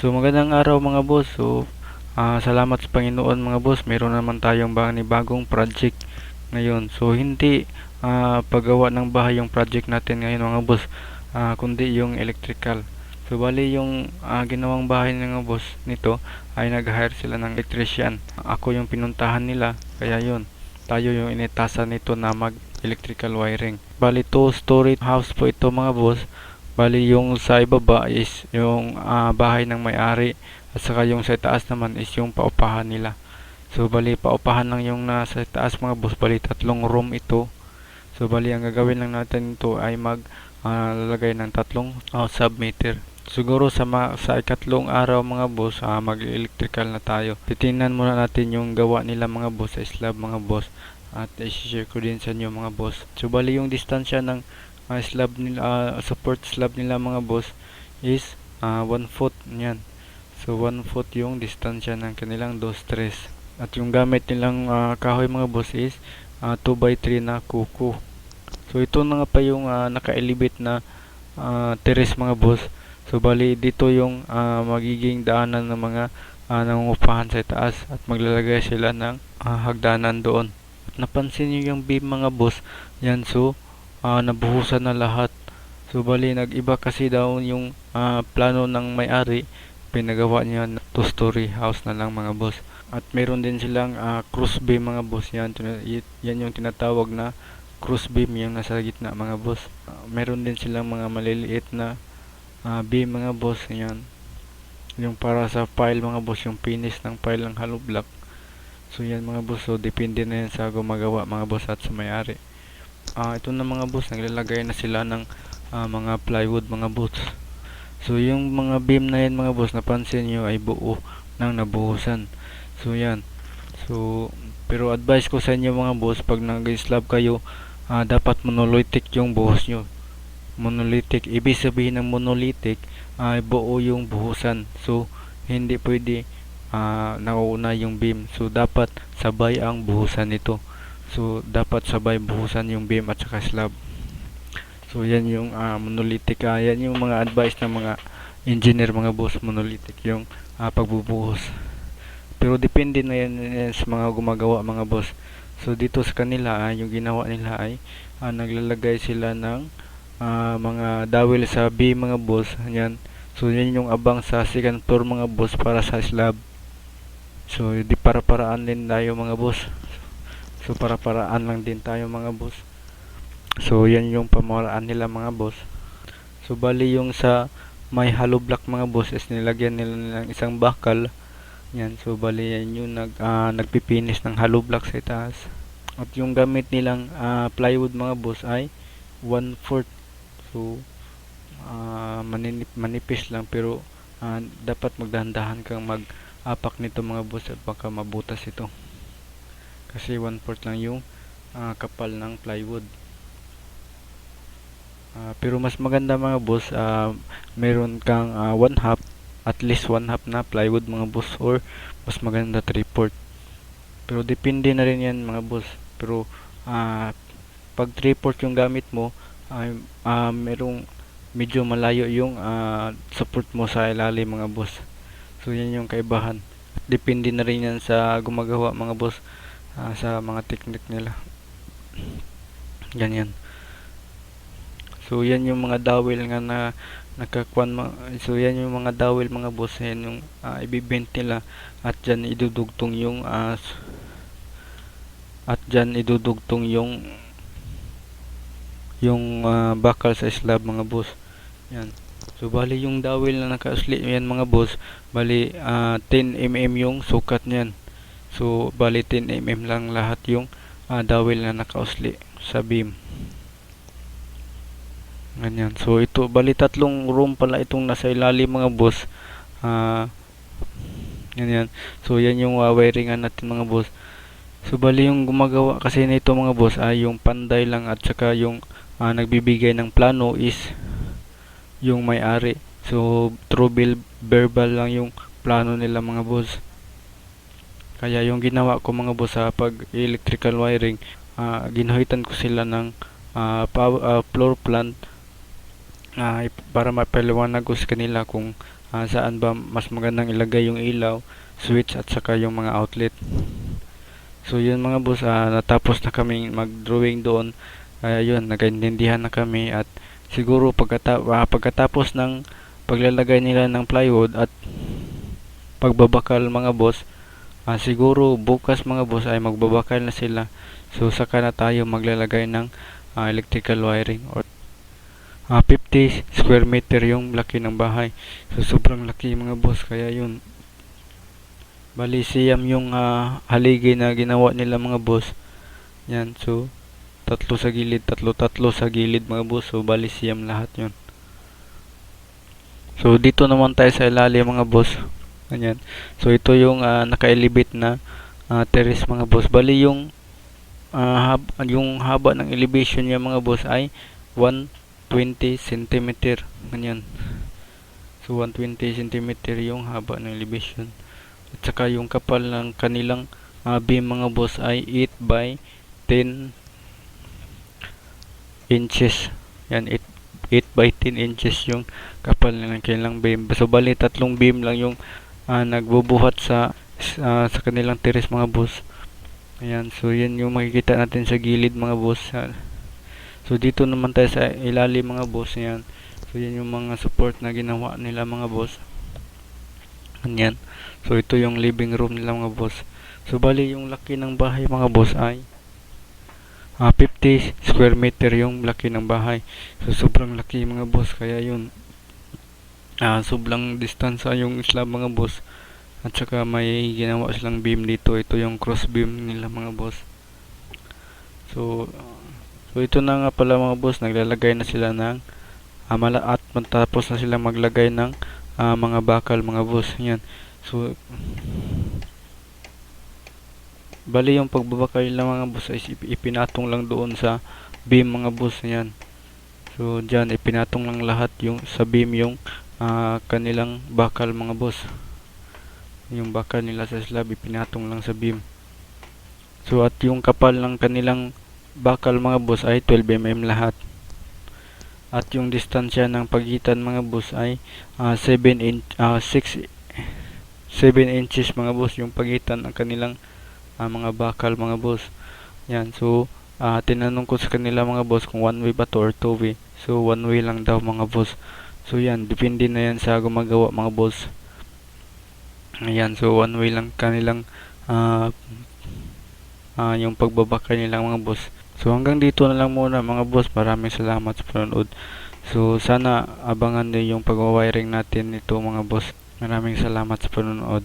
So magandang araw mga boss. Salamat sa Panginoon mga boss. Meron naman tayong bagong project ngayon. So hindi paggawa ng bahay yung project natin ngayon mga boss, kundi yung electrical. So bali yung ginawang bahay ng mga boss nito ay nag-hire sila ng electrician. Ako yung pinuntahan nila, kaya yun. Tayo yung initasan nito na mag electrical wiring. Bali 2-story house po ito mga boss. Bali yung sa ibaba is yung bahay ng may-ari, at saka yung sa taas naman is yung paupahan nila. So bali paupahan lang yung nasa taas mga boss, bali 3 room ito. So bali ang gagawin lang natin ito ay lalagay ng 3 submeter. Siguro sa ikatlong araw mga boss, mag-electrical na tayo. Titingnan muna natin yung gawa nila mga boss sa slab mga boss, at i-share ko din sa inyo mga boss. So bali yung distansya ng slab nila, support slab nila mga boss is 1 foot. Yan. So 1 foot yung distansya ng kanilang dos-tres. At yung gamit nilang kahoy mga boss is 2x3 na kuko. So ito na nga pa yung naka-elevate na terrace mga boss. So bali dito yung magiging daanan ng mga nangungupahan sa taas, at maglalagay sila ng hagdanan doon. At napansin niyo yung beam mga boss, yan. So nabuhusan na lahat. So bali nag-iba kasi daw yung plano ng may-ari, pinagawa niya 2-story house na lang mga boss. At meron din silang cross beam mga boss. Yan yung tinatawag na cross beam, yung nasa gitna mga boss. Meron din silang mga maliliit na beam mga boss. Yan yung para sa pile mga boss, yung finish ng pile ng hollow block. So yan mga boss, so depende na yan sa gumagawa mga boss at sa may-ari. Ito na mga boss, naglalagay na sila ng mga plywood mga boss. So yung mga beam na yan mga boss, napansin nyo ay buo nang nabuhusan. So yan. So pero advice ko sa inyo mga boss, pag nag-slab kayo, dapat monolithic yung buhos nyo. Monolithic, ibig sabihin ng monolithic ay buo yung buhusan. So hindi pwede nauna yung beam. So dapat sabay ang buhusan nito. So dapat sabay buhusan yung beam at saka slab. So yan yung monolithic. Yan yung mga advice ng mga engineer mga boss, monolithic yung pagbubuhos. Pero depende na yan sa mga gumagawa mga boss. So dito sa kanila, yung ginawa nila ay naglalagay sila ng mga dowel sa beam mga boss. Yan. So yan yung abang sa second floor mga boss para sa slab. So di para-paraan din tayo mga boss. So para-paraan lang din tayo mga boss. So yan yung pamaraan nila mga boss. So bali yung sa may hollow block mga boss is nilagyan nila ng isang bakal. Yan. So bali yan yung nagpipinis ng hollow block sa itaas. At yung gamit nilang plywood mga boss ay 1/4. So manipis lang, pero dapat magdahan-dahan kang mag-apak nito mga boss, at baka mabutas ito. Kasi 1/4 lang yung kapal ng plywood. Pero mas maganda mga boss, meron kang 1/2, at least 1/2 na plywood mga boss, or mas maganda 3/4. Pero depende na rin yan mga boss. Pero pag 3/4 yung gamit mo, merong medyo malayo yung support mo sa ilalim mga boss. So yan yung kaibahan. Depende na rin yan sa gumagawa mga boss, sa mga technique nila. Ganyan. So yan yung mga dowel nga na nakakuan. So yan yung mga dowel mga boss, yan yung ibibent nila, at dyan idudugtong yung bakal sa slab mga boss. Yan. So bali yung dowel na nakausli yan mga boss, bali 10 mm yung sukat niyan. So bali 10 mm lang lahat yung dowel na nakausli sa beam. Ganyan. So ito bali 3 room pala itong nasa ilalim mga boss. Ganyan. So yan yung wiringan natin mga boss. So bali yung gumagawa kasi nito mga boss ay yung panday lang, at saka yung nagbibigay ng plano is yung may-ari. So true verbal lang yung plano nila mga boss. Kaya yung ginawa ko mga boss sa pag electrical wiring, ginuhitan ko sila ng floor plan, para mapaliwanag ko sa kanila kung saan ba mas magandang ilagay yung ilaw, switch at saka yung mga outlet. So yun mga boss, natapos na kami mag-drawing doon. Kaya yun, nagkaintindihan na kami at siguro pagkatapos ng paglalagay nila ng plywood at pagbabakal mga boss, siguro bukas mga boss ay magbabakal na sila. So saka na tayo maglalagay ng electrical wiring or 50 square meter yung laki ng bahay. So sobrang laki mga boss, kaya yun. Bali siyam yung haligi na ginawa nila mga boss. Yan, so tatlo sa gilid, tatlo sa gilid mga boss. So bali siyam lahat yun. So dito naman tayo sa ilalim mga boss. Ganyan. So ito yung naka-elevate na terrace mga boss. Bali yung yung haba ng elevation niya mga boss ay 120 cm. Ganyan. So 120 cm yung haba ng elevation. At saka yung kapal ng kanilang beam mga boss ay 8 by 10 inches. Yan, 8 by 10 inches yung kapal ng kanilang beam. So bali tatlong beam lang yung nagbubuhat sa kanilang terrace mga boss. Ayan, so yan yung makikita natin sa gilid mga boss. So dito naman tayo sa ilalim mga boss. Yan. So yan yung mga support na ginawa nila mga boss. Ayan. So ito yung living room nila mga boss. So bali yung laki ng bahay mga boss ay 50 square meter yung laki ng bahay. So sobrang laki mga boss, kaya yun sobrang distansya yung slab mga boss. At saka may ginawa silang beam dito. Ito yung cross beam nila mga boss. So ito na nga pala mga boss, naglalagay na sila ng at matapos na sila maglagay ng mga bakal mga boss. Yan. So bali yung pagbabakal ng mga boss ay ipinatong lang doon sa beam mga boss. Yan. So dyan ipinatong lang lahat yung sa beam yung kanilang bakal mga boss. Yung bakal nila sa slab ipinatong lang sa beam. So at yung kapal ng kanilang bakal mga boss ay 12 mm lahat. At yung distansya ng pagitan mga boss ay 7 inches mga boss yung pagitan ng kanilang mga bakal mga boss. Yan, so tinanong ko sa kanila mga boss kung one way ba to or two way. So one way lang daw mga boss. So yan, depende na yan sa gumagawa mga boss. Ayan, so one way lang kanilang yung pagbabakal nila mga boss. So hanggang dito na lang muna mga boss. Maraming salamat sa panonood. So sana abangan din yung pag-wiring natin nito mga boss. Maraming salamat sa panonood.